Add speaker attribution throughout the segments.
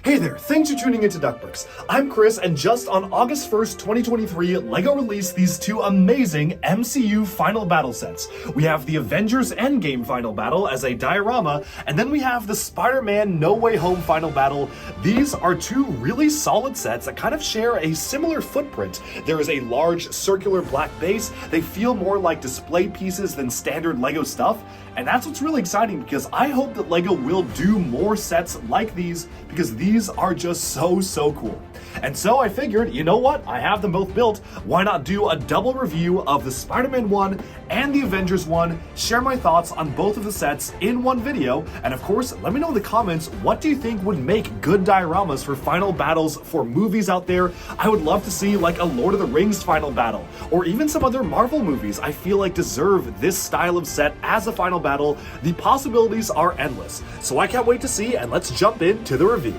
Speaker 1: Hey there, thanks for tuning into Duckbricks. I'm Chris, and just on August 1st, 2023, LEGO released these two amazing MCU Final Battle Sets. We have the Avengers Endgame Final Battle as a diorama, and then we have the Spider-Man No Way Home Final Battle. These are two really solid sets that kind of share a similar footprint. There is a large circular black base. They feel more like display pieces than standard LEGO stuff, and that's what's really exciting because I hope that LEGO will do more sets like these because these are just so cool. And so I figured, you know what? I have them both built. Why not do a double review of the Spider-Man one and the Avengers one, share my thoughts on both of the sets in one video, and of course, let me know in the comments, what do you think would make good dioramas for final battles for movies out there? I would love to see like a Lord of the Rings final battle, or even some other Marvel movies I feel like deserve this style of set as a final battle. The possibilities are endless. So I can't wait to see, and let's jump into the review.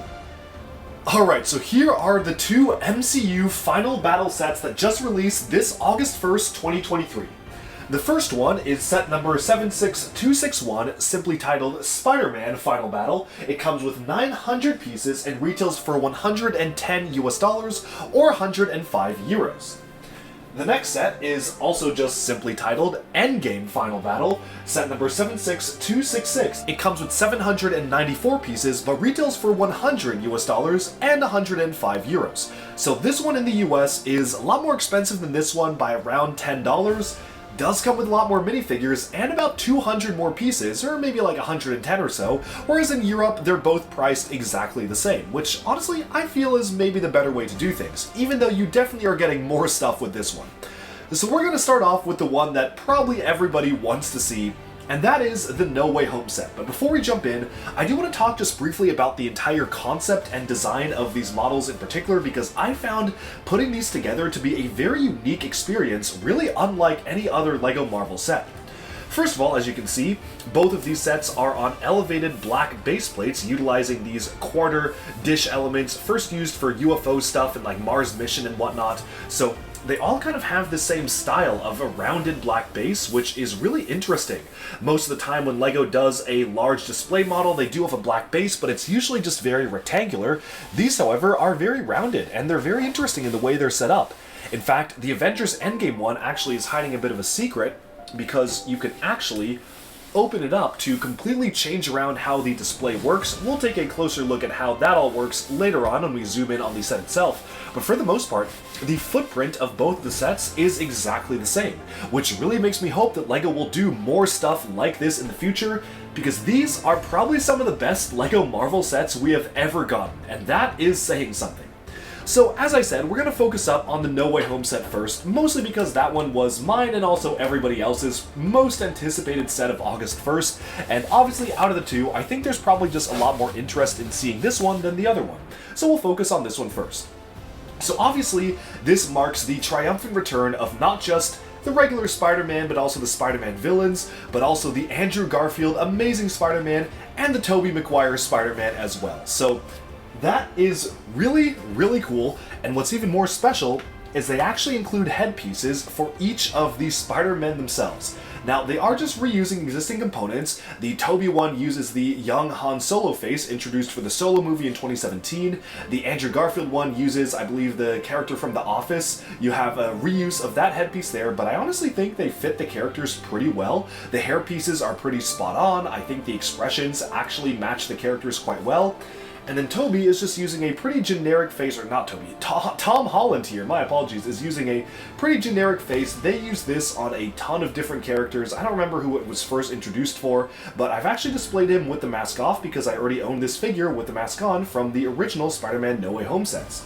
Speaker 1: Alright, so here are the two MCU Final Battle Sets that just released this August 1st, 2023. The first one is set number 76261, simply titled Spider-Man Final Battle. It comes with 900 pieces and retails for $110 or 105 euros. The next set is also just simply titled Endgame Final Battle, set number 76266. It comes with 794 pieces, but retails for $100 and 105 euros. So this one in the US is a lot more expensive than this one by around $10. Does come with a lot more minifigures and about 200 more pieces, or maybe like 110 or so, whereas in Europe they're both priced exactly the same, which honestly I feel is maybe the better way to do things, even though you definitely are getting more stuff with this one. So we're going to start off with the one that probably everybody wants to see, and that is the No Way Home set. But before we jump in, I do want to talk just briefly about the entire concept and design of these models in particular, because I found putting these together to be a very unique experience, really unlike any other LEGO Marvel set. First of all, as you can see, both of these sets are on elevated black base plates utilizing these quarter dish elements, first used for UFO stuff and like Mars mission and whatnot. So they all kind of have the same style of a rounded black base, which is really interesting. Most of the time when LEGO does a large display model, they do have a black base, but it's usually just very rectangular. These, however, are very rounded, and they're very interesting in the way they're set up. In fact, the Avengers Endgame one actually is hiding a bit of a secret, because you can actually open it up to completely change around how the display works. We'll take a closer look at how that all works later on when we zoom in on the set itself. But for the most part, the footprint of both the sets is exactly the same, which really makes me hope that LEGO will do more stuff like this in the future, because these are probably some of the best LEGO Marvel sets we have ever gotten, and that is saying something. So as I said, we're going to focus up on the No Way Home set first, mostly because that one was mine and also everybody else's most anticipated set of August 1st, and obviously out of the two, I think there's probably just a lot more interest in seeing this one than the other one. So we'll focus on this one first. So obviously, this marks the triumphant return of not just the regular Spider-Man, but also the Spider-Man villains, but also the Andrew Garfield Amazing Spider-Man and the Tobey Maguire Spider-Man as well. So that is really cool, and what's even more special is they actually include headpieces for each of these Spider-Men themselves. Now, they are just reusing existing components. The Tobey one uses the young Han Solo face introduced for the Solo movie in 2017. The Andrew Garfield one uses, I believe, the character from The Office. You have a reuse of that headpiece there, but I honestly think they fit the characters pretty well. The hair pieces are pretty spot on. I think the expressions actually match the characters quite well. And then Tobey is just using a pretty generic face, or not Tobey, Tom Holland here, my apologies, is using a pretty generic face. They use this on a ton of different characters. I don't remember who it was first introduced for, but I've actually displayed him with the mask off because I already own this figure with the mask on from the original Spider-Man No Way Home sets.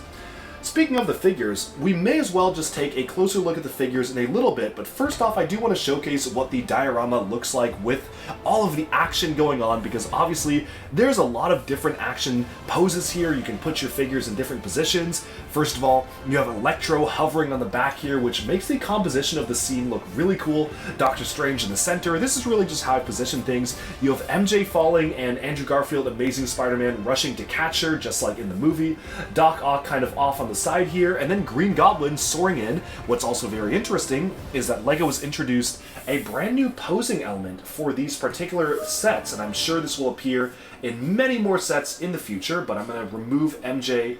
Speaker 1: Speaking of the figures, we may as well just take a closer look at the figures in a little bit, but first off I do want to showcase what the diorama looks like with all of the action going on, because obviously there's a lot of different action poses here. You can put your figures in different positions. First of all, you have Electro hovering on the back here, which makes the composition of the scene look really cool. Doctor Strange in the center. This is really just how I position things. You have MJ falling and Andrew Garfield Amazing Spider-Man rushing to catch her, just like in the movie. Doc Ock kind of off on the side here, and then Green Goblin soaring in. What's also very interesting is that LEGO has introduced a brand new posing element for these particular sets, and I'm sure this will appear in many more sets in the future, but I'm going to remove MJ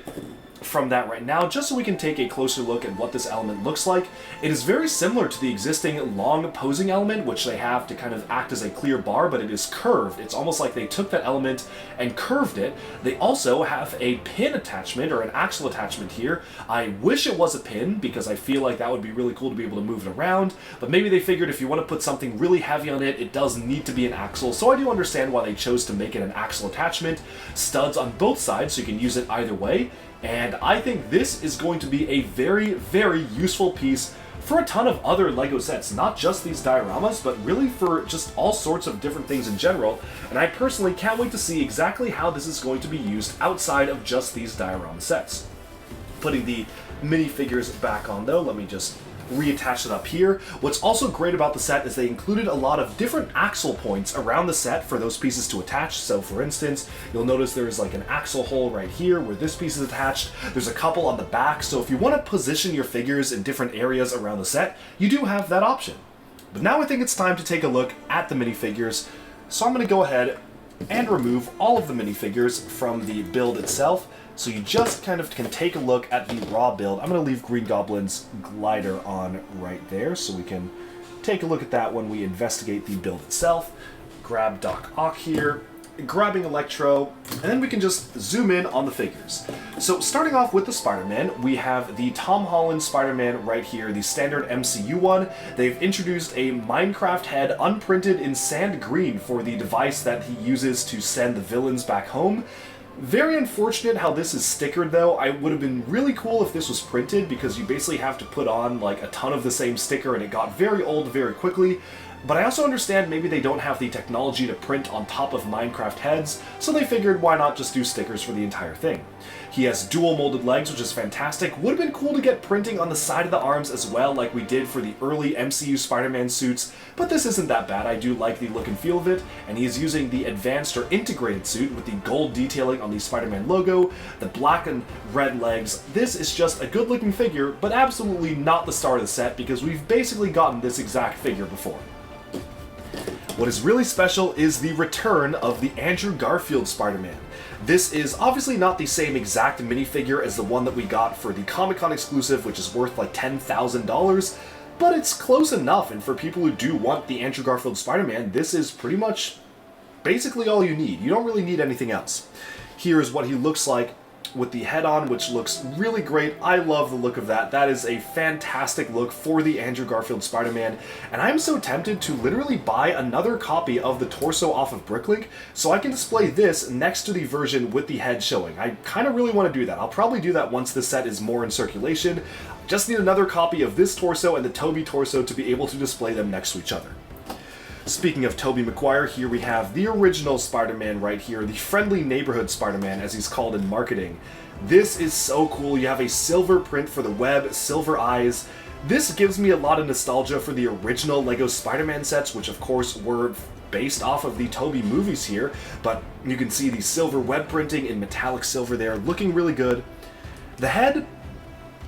Speaker 1: from that right now, just so we can take a closer look at what this element looks like. It is very similar to the existing long posing element, which they have to kind of act as a clear bar, but it is curved. It's almost like they took that element and curved it. They also have a pin attachment, or an axle attachment here. I wish it was a pin, because I feel like that would be really cool to be able to move it around, but maybe they figured if you want to put something really heavy on it, it does need to be an axle, so I do understand why they chose to make it an axle attachment. Studs on both sides, so you can use it either way. And I think this is going to be a very, very useful piece for a ton of other LEGO sets, not just these dioramas, but really for just all sorts of different things in general. And I personally can't wait to see exactly how this is going to be used outside of just these diorama sets. Putting the minifigures back on though, let me just reattach it up here. What's also great about the set is they included a lot of different axle points around the set for those pieces to attach. So for instance, you'll notice there's like an axle hole right here where this piece is attached. There's a couple on the back, so if you want to position your figures in different areas around the set, you do have that option. But now I think it's time to take a look at the minifigures, so I'm going to go ahead and remove all of the minifigures from the build itself. So you just kind of can take a look at the raw build. I'm going to leave Green Goblin's glider on right there so we can take a look at that when we investigate the build itself. Grab Doc Ock here, grabbing Electro, and then we can just zoom in on the figures. So starting off with the Spider-Man, we have the Tom Holland Spider-Man right here, the standard MCU one. They've introduced a Minecraft head unprinted in sand green for the device that he uses to send the villains back home. Very unfortunate how this is stickered though. I would have been really cool if this was printed, because you basically have to put on like a ton of the same sticker and it got very old very quickly. But I also understand maybe they don't have the technology to print on top of Minecraft heads, so they figured why not just do stickers for the entire thing. He has dual molded legs, which is fantastic. Would have been cool to get printing on the side of the arms as well, like we did for the early MCU Spider-Man suits, but this isn't that bad. I do like the look and feel of it, and he's using the advanced or integrated suit with the gold detailing on the Spider-Man logo, the black and red legs. This is just a good looking figure, but absolutely not the star of the set, because we've basically gotten this exact figure before. What is really special is the return of the Andrew Garfield Spider-Man. This is obviously not the same exact minifigure as the one that we got for the Comic-Con exclusive, which is worth like $10,000, but it's close enough, and for people who do want the Andrew Garfield Spider-Man, this is pretty much basically all you need. You don't really need anything else. Here is what he looks like with the head on, which looks really great. I love the look of that. That is a fantastic look for the Andrew Garfield Spider-Man, and I'm so tempted to literally buy another copy of the torso off of Bricklink so I can display this next to the version with the head showing. I kind of really want to do that. I'll probably do that once the set is more in circulation. Just need another copy of this torso and the Tobey torso to be able to display them next to each other. Speaking of Tobey Maguire, here we have the original Spider-Man right here, the friendly neighborhood Spider-Man as he's called in marketing. This is so cool. You have a silver print for the web, silver eyes. This gives me a lot of nostalgia for the original LEGO Spider-Man sets, which of course were based off of the Tobey movies here, but you can see the silver web printing in metallic silver there, looking really good. The head,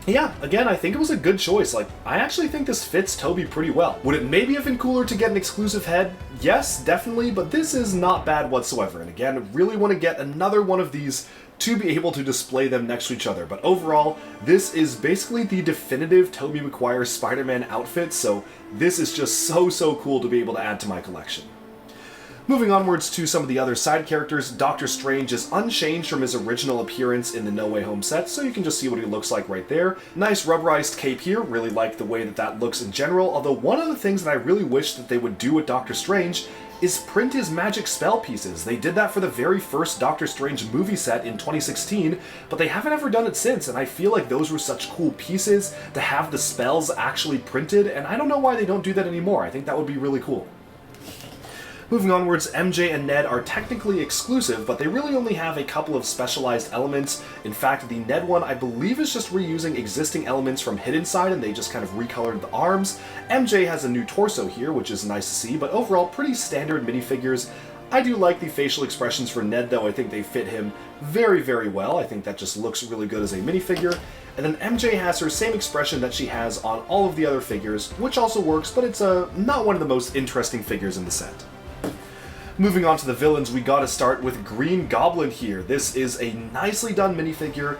Speaker 1: yeah, again, I think it was a good choice. Like, I actually think this fits Tobey pretty well. Would it maybe have been cooler to get an exclusive head? Yes, definitely, but this is not bad whatsoever. And again, really want to get another one of these to be able to display them next to each other. But overall, this is basically the definitive Tobey Maguire Spider-Man outfit, so this is just so cool to be able to add to my collection. Moving onwards to some of the other side characters, Doctor Strange is unchanged from his original appearance in the No Way Home set, so you can just see what he looks like right there. Nice rubberized cape here, really like the way that that looks in general, although one of the things that I really wish that they would do with Doctor Strange is print his magic spell pieces. They did that for the very first Doctor Strange movie set in 2016, but they haven't ever done it since, and I feel like those were such cool pieces to have the spells actually printed, and I don't know why they don't do that anymore. I think that would be really cool. Moving onwards, MJ and Ned are technically exclusive, but they really only have a couple of specialized elements. In fact, the Ned one, I believe, is just reusing existing elements from Hidden Side, and they just kind of recolored the arms. MJ has a new torso here, which is nice to see, but overall, pretty standard minifigures. I do like the facial expressions for Ned, though. I think they fit him very, very well. I think that just looks really good as a minifigure. And then MJ has her same expression that she has on all of the other figures, which also works, but it's not one of the most interesting figures in the set. Moving on to the villains, we gotta start with Green Goblin here. This is a nicely done minifigure.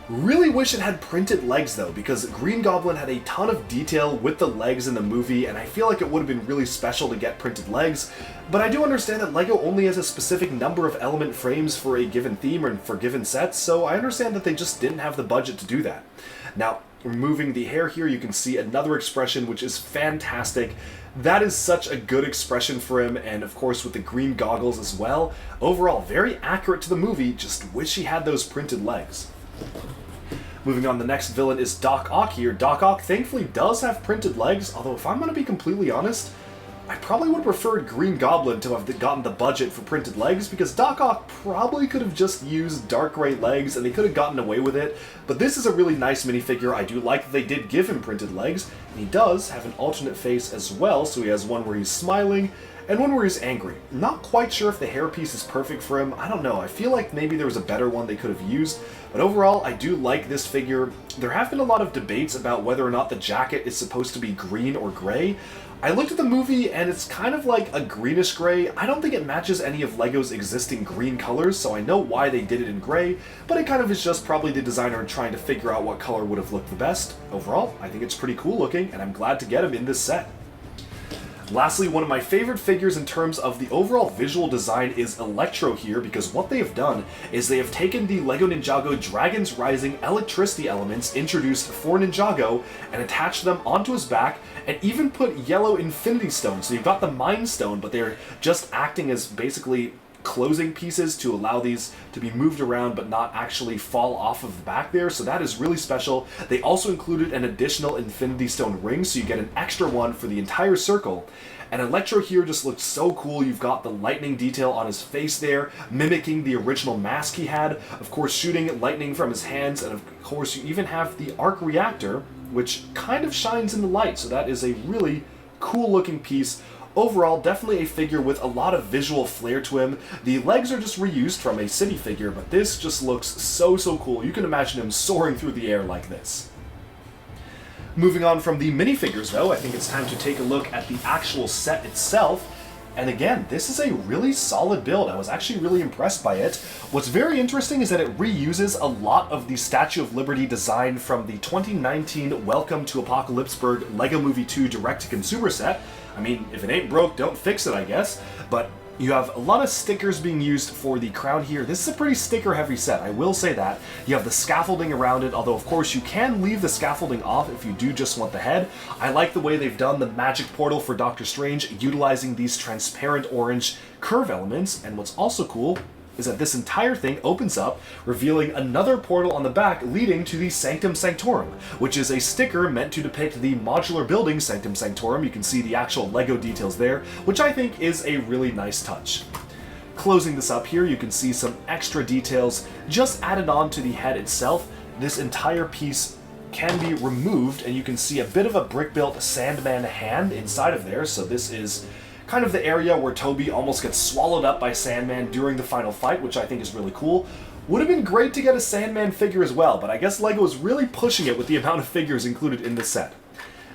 Speaker 1: Really wish it had printed legs though, because Green Goblin had a ton of detail with the legs in the movie, and I feel like it would have been really special to get printed legs, but I do understand that LEGO only has a specific number of element frames for a given theme or for given sets, so I understand that they just didn't have the budget to do that. Now, removing the hair here, you can see another expression which is fantastic. That is such a good expression for him, and of course with the green goggles as well. Overall, very accurate to the movie, just wish he had those printed legs. Moving on, the next villain is Doc Ock here. Doc Ock thankfully does have printed legs, although if I'm going to be completely honest, I probably would have preferred Green Goblin to have gotten the budget for printed legs, because Doc Ock probably could have just used dark gray legs and they could have gotten away with it. But this is a really nice minifigure. I do like that they did give him printed legs, and he does have an alternate face as well, so he has one where he's smiling and one where he's angry. Not quite sure if the hairpiece is perfect for him. I don't know. I feel like maybe there was a better one they could have used. But overall, I do like this figure. There have been a lot of debates about whether or not the jacket is supposed to be green or gray. I looked at the movie and it's kind of like a greenish gray. I don't think it matches any of LEGO's existing green colors, so I know why they did it in gray, but it kind of is just probably the designer trying to figure out what color would have looked the best. Overall, I think it's pretty cool looking, and I'm glad to get him in this set. Lastly, one of my favorite figures in terms of the overall visual design is Electro here, because what they have done is they have taken the LEGO Ninjago Dragons Rising electricity elements introduced for Ninjago and attached them onto his back, and even put yellow Infinity Stones. So you've got the Mind Stone, but they're just acting as basically closing pieces to allow these to be moved around but not actually fall off of the back there, so that is really special. They also included an additional Infinity Stone ring, so you get an extra one for the entire circle. And Electro here just looks so cool. You've got the lightning detail on his face there, mimicking the original mask he had, of course shooting lightning from his hands, and of course you even have the arc reactor, which kind of shines in the light, so that is a really cool looking piece. Overall, definitely a figure with a lot of visual flair to him. The legs are just reused from a city figure, but this just looks so cool. You can imagine him soaring through the air like this. Moving on from the minifigures though, I think it's time to take a look at the actual set itself. And again, this is a really solid build. I was actually really impressed by it. What's very interesting is that it reuses a lot of the Statue of Liberty design from the 2019 Welcome to Apocalypseburg LEGO Movie 2 direct-to-consumer set. I mean, if it ain't broke, don't fix it, I guess. But you have a lot of stickers being used for the crown here. This is a pretty sticker-heavy set, I will say that. You have the scaffolding around it, although of course you can leave the scaffolding off if you do just want the head. I like the way they've done the magic portal for Doctor Strange, utilizing these transparent orange curve elements, and what's also cool is that this entire thing opens up, revealing another portal on the back leading to the Sanctum Sanctorum, which is a sticker meant to depict the modular building Sanctum Sanctorum. You can see the actual LEGO details there, which I think is a really nice touch. Closing this up here, you can see some extra details just added on to the head itself. This entire piece can be removed, and you can see a bit of a brick-built Sandman hand inside of there, so this is kind of the area where Toby almost gets swallowed up by Sandman during the final fight, which I think is really cool. Would have been great to get a Sandman figure as well, but I guess LEGO is really pushing it with the amount of figures included in this set.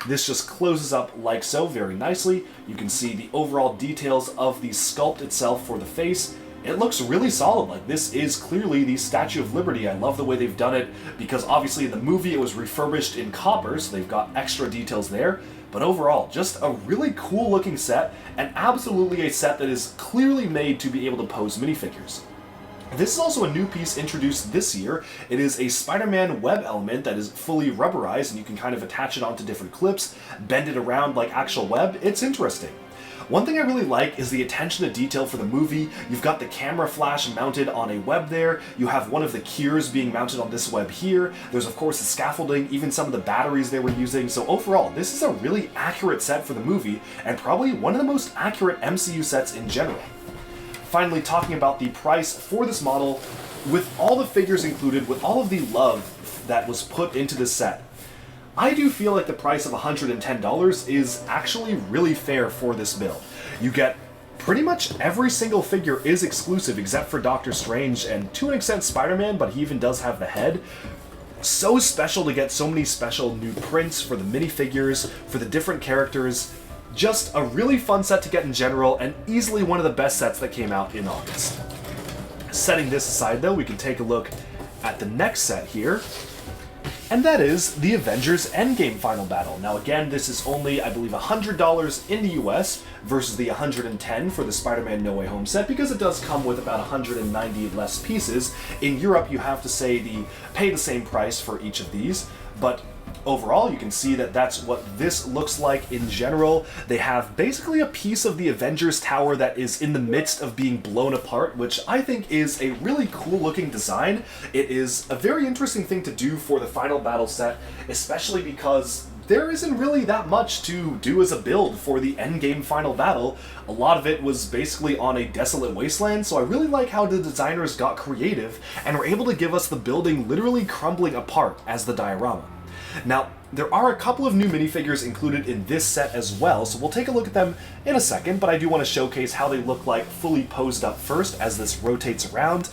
Speaker 1: This just closes up like so very nicely. You can see the overall details of the sculpt itself for the face. It looks really solid. Like, this is clearly the Statue of Liberty. I love the way they've done it, because obviously in the movie it was refurbished in copper, so they've got extra details there. But overall, just a really cool looking set, and absolutely a set that is clearly made to be able to pose minifigures. This is also a new piece introduced this year. It is a Spider-Man web element that is fully rubberized, and you can kind of attach it onto different clips, bend it around like actual web. It's interesting. One thing I really like is the attention to detail for the movie. You've got the camera flash mounted on a web there. You have one of the cures being mounted on this web here. There's of course the scaffolding, even some of the batteries they were using. So overall, this is a really accurate set for the movie, and probably one of the most accurate MCU sets in general. Finally, talking about the price for this model, with all the figures included, with all of the love that was put into this set, I do feel like the price of $110 is actually really fair for this build. You get pretty much every single figure is exclusive except for Doctor Strange and to an extent Spider-Man, but he even does have the head. So special to get so many special new prints for the minifigures, for the different characters. Just a really fun set to get in general, and easily one of the best sets that came out in August. Setting this aside though, we can take a look at the next set here, and that is the Avengers Endgame Final Battle. Now again, this is only, I believe, $100 in the US versus the $110 for the Spider-Man No Way Home set, because it does come with about 190 less pieces. In Europe, you have to pay the same price for each of these, but overall, you can see that that's what this looks like in general. They have basically a piece of the Avengers Tower that is in the midst of being blown apart, which I think is a really cool looking design. It is a very interesting thing to do for the Final Battle set, especially because there isn't really that much to do as a build for the Endgame Final Battle. A lot of it was basically on a desolate wasteland, so I really like how the designers got creative and were able to give us the building literally crumbling apart as the diorama. Now, there are a couple of new minifigures included in this set as well, so we'll take a look at them in a second, but I do want to showcase how they look like fully posed up first as this rotates around.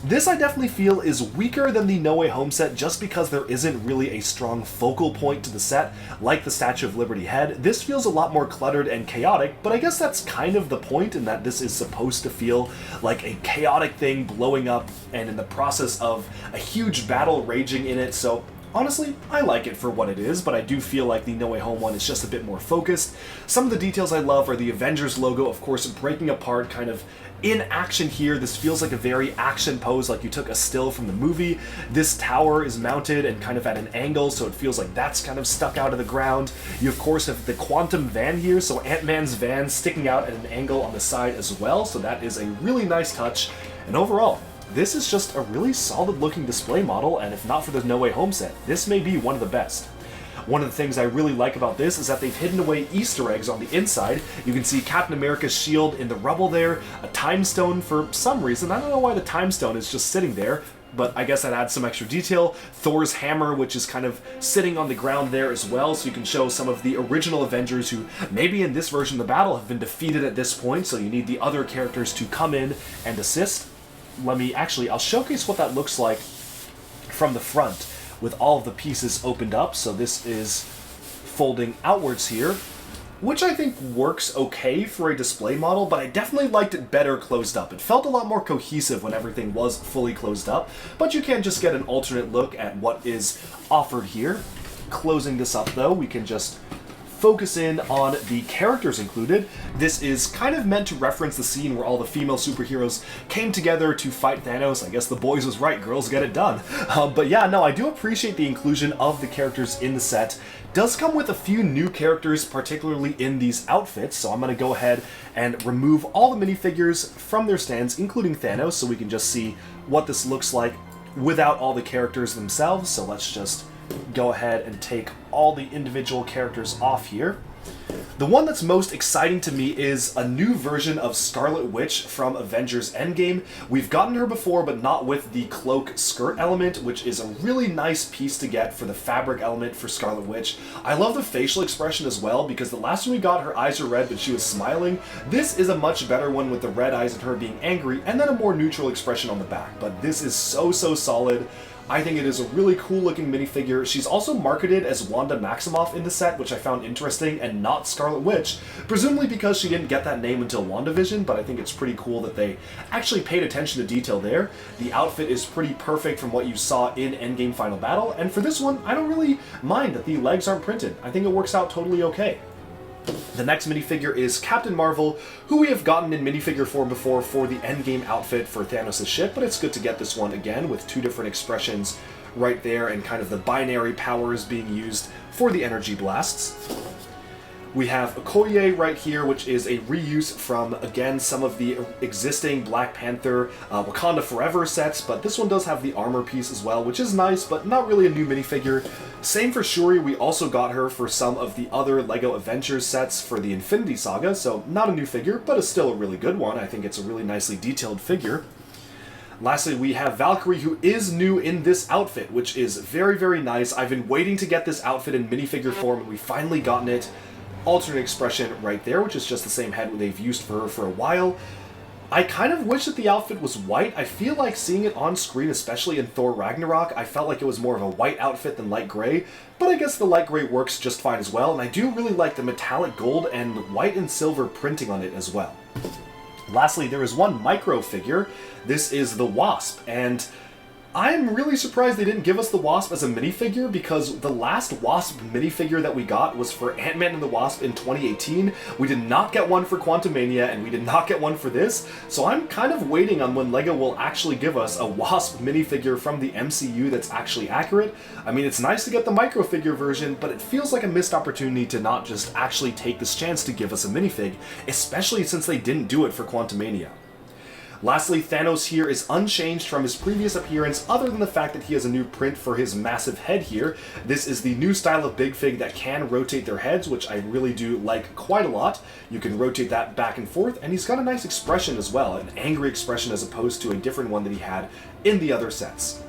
Speaker 1: This I definitely feel is weaker than the No Way Home set just because there isn't really a strong focal point to the set, like the Statue of Liberty head. This feels a lot more cluttered and chaotic, but I guess that's kind of the point in that this is supposed to feel like a chaotic thing blowing up and in the process of a huge battle raging in it, so honestly, I like it for what it is, but I do feel like the No Way Home one is just a bit more focused. Some of the details I love are the Avengers logo, of course, breaking apart kind of in action here. This feels like a very action pose, like you took a still from the movie. This tower is mounted and kind of at an angle, so it feels like that's kind of stuck out of the ground. You, of course, have the quantum van here, so Ant-Man's van sticking out at an angle on the side as well, so that is a really nice touch. And overall, this is just a really solid looking display model, and if not for the No Way Home set, this may be one of the best. One of the things I really like about this is that they've hidden away Easter eggs on the inside. You can see Captain America's shield in the rubble there, a time stone for some reason. I don't know why the time stone is just sitting there, but I guess that adds some extra detail. Thor's hammer, which is kind of sitting on the ground there as well, so you can show some of the original Avengers who maybe in this version of the battle have been defeated at this point, so you need the other characters to come in and assist. I'll showcase what that looks like from the front with all of the pieces opened up. So this is folding outwards here, which I think works okay for a display model, but I definitely liked it better closed up. It felt a lot more cohesive when everything was fully closed up, but you can just get an alternate look at what is offered here. Closing this up though, we can just focus in on the characters included. This is kind of meant to reference the scene where all the female superheroes came together to fight Thanos. I guess the boys was right, girls get it done. But yeah, no, I do appreciate the inclusion of the characters in the set. Does come with a few new characters, particularly in these outfits, so I'm going to go ahead and remove all the minifigures from their stands, including Thanos, so we can just see what this looks like without all the characters themselves. So let's just go ahead and take all the individual characters off here. The one that's most exciting to me is a new version of Scarlet Witch from Avengers Endgame. We've gotten her before, but not with the cloak skirt element, which is a really nice piece to get for the fabric element for Scarlet Witch. I love the facial expression as well, because the last time we got her eyes were red, but she was smiling. This is a much better one with the red eyes and her being angry, and then a more neutral expression on the back. But this is so solid. I think it is a really cool looking minifigure. She's also marketed as Wanda Maximoff in the set, which I found interesting, and not Scarlet Witch, presumably because she didn't get that name until WandaVision, but I think it's pretty cool that they actually paid attention to detail there. The outfit is pretty perfect from what you saw in Endgame Final Battle, and for this one, I don't really mind that the legs aren't printed. I think it works out totally okay. The next minifigure is Captain Marvel, who we have gotten in minifigure form before for the Endgame outfit for Thanos' ship, but it's good to get this one again with two different expressions right there and kind of the binary powers being used for the energy blasts. We have Okoye right here, which is a reuse from, again, some of the existing Black Panther Wakanda Forever sets, but this one does have the armor piece as well, which is nice, but not really a new minifigure. Same for Shuri. We also got her for some of the other LEGO Avengers sets for the Infinity Saga, so not a new figure, but it's still a really good one. I think it's a really nicely detailed figure. Lastly, we have Valkyrie, who is new in this outfit, which is very nice. I've been waiting to get this outfit in minifigure form, and we've finally gotten it. alternate expression right there, which is just the same head they've used for her for a while. I kind of wish that the outfit was white. I feel like seeing it on screen, especially in Thor Ragnarok, I felt like it was more of a white outfit than light gray, but I guess the light gray works just fine as well, and I do really like the metallic gold and white and silver printing on it as well. Lastly, there is one micro figure. This is the Wasp, and I'm really surprised they didn't give us the Wasp as a minifigure, because the last Wasp minifigure that we got was for Ant-Man and the Wasp in 2018. We did not get one for Quantumania, and we did not get one for this, so I'm kind of waiting on when LEGO will actually give us a Wasp minifigure from the MCU that's actually accurate. I mean, it's nice to get the micro figure version, but it feels like a missed opportunity to not just actually take this chance to give us a minifig, especially since they didn't do it for Quantumania. Lastly, Thanos here is unchanged from his previous appearance, other than the fact that he has a new print for his massive head here. This is the new style of Big Fig that can rotate their heads, which I really do like quite a lot. You can rotate that back and forth, and he's got a nice expression as well, an angry expression as opposed to a different one that he had in the other sets.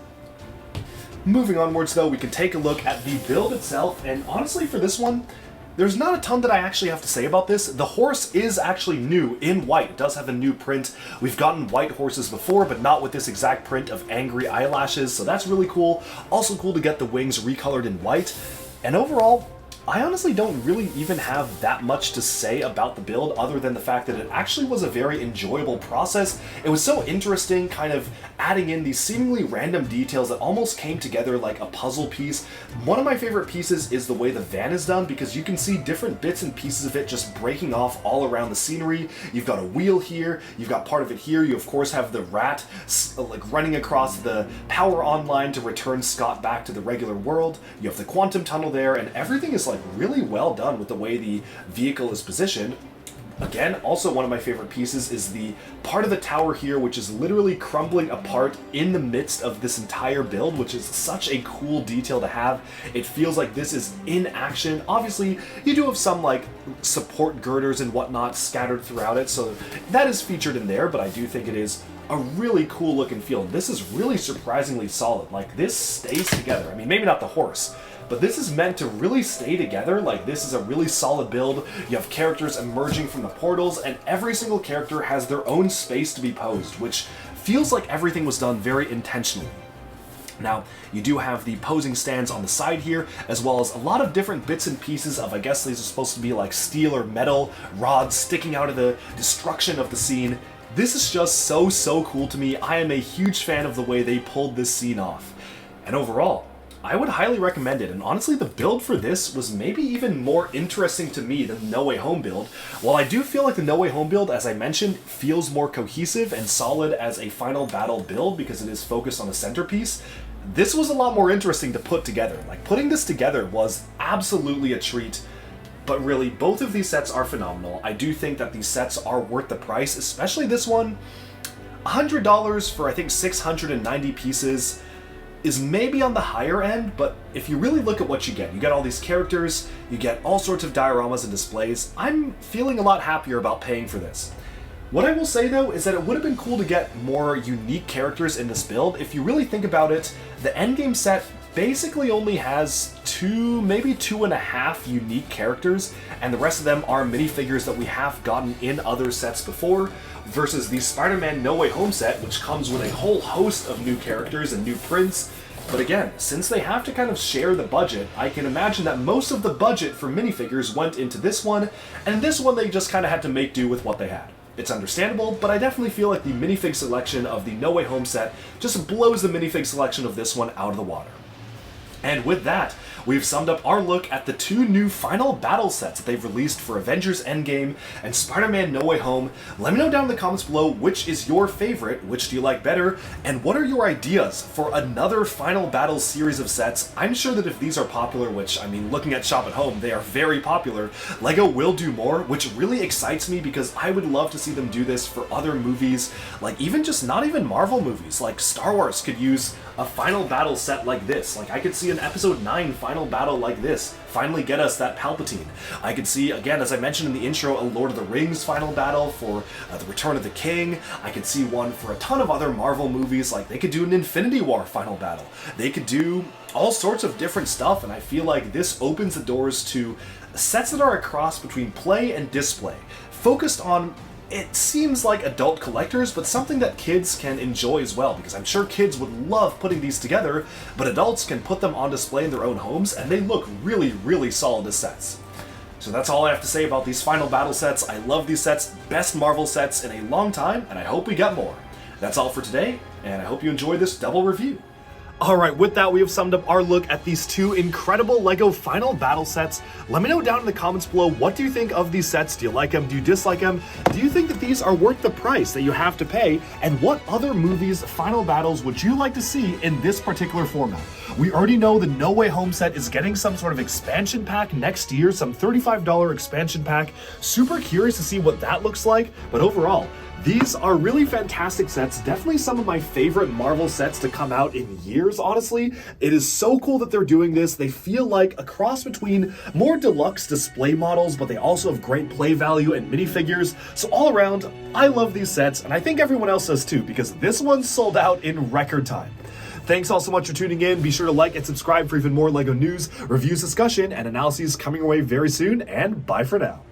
Speaker 1: Moving onwards though, we can take a look at the build itself, and honestly for this one, there's not a ton that I actually have to say about this. The horse is actually new in white. It does have a new print. We've gotten white horses before, but not with this exact print of angry eyelashes, so that's really cool. Also cool to get the wings recolored in white. And overall, I honestly don't really even have that much to say about the build other than the fact that it actually was a very enjoyable process. It was so interesting, kind of adding in these seemingly random details that almost came together like a puzzle piece. One of my favorite pieces is the way the van is done, because you can see different bits and pieces of it just breaking off all around the scenery. You've got a wheel here, you've got part of it here, you of course have the rat like running across the power on line to return Scott back to the regular world. You have the quantum tunnel there, and everything is like really well done with the way the vehicle is positioned. Again, also one of my favorite pieces is the part of the tower here, which is literally crumbling apart in the midst of this entire build, which is such a cool detail to have. It feels like this is in action. Obviously, you do have some like support girders and whatnot scattered throughout it, so that is featured in there, but I do think it is a really cool look and feel. This is really surprisingly solid. Like, this stays together. I mean, maybe not the horse, but this is meant to really stay together. Like, this is a really solid build. You have characters emerging from the portals, and every single character has their own space to be posed, which feels like everything was done very intentionally. Now, you do have the posing stands on the side here, as well as a lot of different bits and pieces of, I guess these are supposed to be like steel or metal rods sticking out of the destruction of the scene. This is just so cool to me. I am a huge fan of the way they pulled this scene off. And overall, I would highly recommend it, and honestly the build for this was maybe even more interesting to me than the No Way Home build. While I do feel like the No Way Home build, as I mentioned, feels more cohesive and solid as a final battle build because it is focused on a centerpiece, this was a lot more interesting to put together. Like, putting this together was absolutely a treat. But really, both of these sets are phenomenal. I do think that these sets are worth the price, especially this one. $100 for I think 690 pieces is maybe on the higher end, but if you really look at what you get all these characters, you get all sorts of dioramas and displays. I'm feeling a lot happier about paying for this. What I will say though is that it would have been cool to get more unique characters in this build. If you really think about it, the Endgame set basically only has maybe 2.5 unique characters, and the rest of them are minifigures that we have gotten in other sets before, versus the Spider-Man No Way Home set, which comes with a whole host of new characters and new prints. But again, since they have to kind of share the budget, I can imagine that most of the budget for minifigures went into this one, and this one they just kind of had to make do with what they had. It's understandable, but I definitely feel like the minifig selection of the No Way Home set just blows the minifig selection of this one out of the water. And with that, we've summed up our look at the two new Final Battle Sets that they've released for Avengers Endgame and Spider-Man No Way Home. Let me know down in the comments below which is your favorite, which do you like better, and what are your ideas for another Final Battle series of sets. I'm sure that if these are popular, which, I mean, looking at Shop at Home, they are very popular, LEGO will do more, which really excites me because I would love to see them do this for other movies, like even just not even Marvel movies, like Star Wars could use a Final Battle set like this. Like, I could see an Episode 9 final battle like this finally get us that Palpatine. I could see, again, as I mentioned in the intro, a Lord of the Rings final battle for the Return of the King. I could see one for a ton of other Marvel movies, like they could do an Infinity War final battle. They could do all sorts of different stuff, and I feel like this opens the doors to sets that are a cross between play and display, focused on, it seems like, adult collectors, but something that kids can enjoy as well, because I'm sure kids would love putting these together, but adults can put them on display in their own homes, and they look really, really solid as sets. So that's all I have to say about these final battle sets. I love these sets, best Marvel sets in a long time, and I hope we get more. That's all for today, and I hope you enjoyed this double review. Alright, with that, we have summed up our look at these two incredible LEGO Final Battle sets. Let me know down in the comments below, what do you think of these sets? Do you like them? Do you dislike them? Do you think that these are worth the price that you have to pay? And what other movies' final battles would you like to see in this particular format? We already know the No Way Home set is getting some sort of expansion pack next year, some $35 expansion pack. Super curious to see what that looks like, but overall, these are really fantastic sets, definitely some of my favorite Marvel sets to come out in years, honestly. It is so cool that they're doing this. They feel like a cross between more deluxe display models, but they also have great play value and minifigures. So all around, I love these sets, and I think everyone else does too, because this one sold out in record time. Thanks all so much for tuning in. Be sure to like and subscribe for even more LEGO news, reviews, discussion, and analyses coming your way very soon, and bye for now.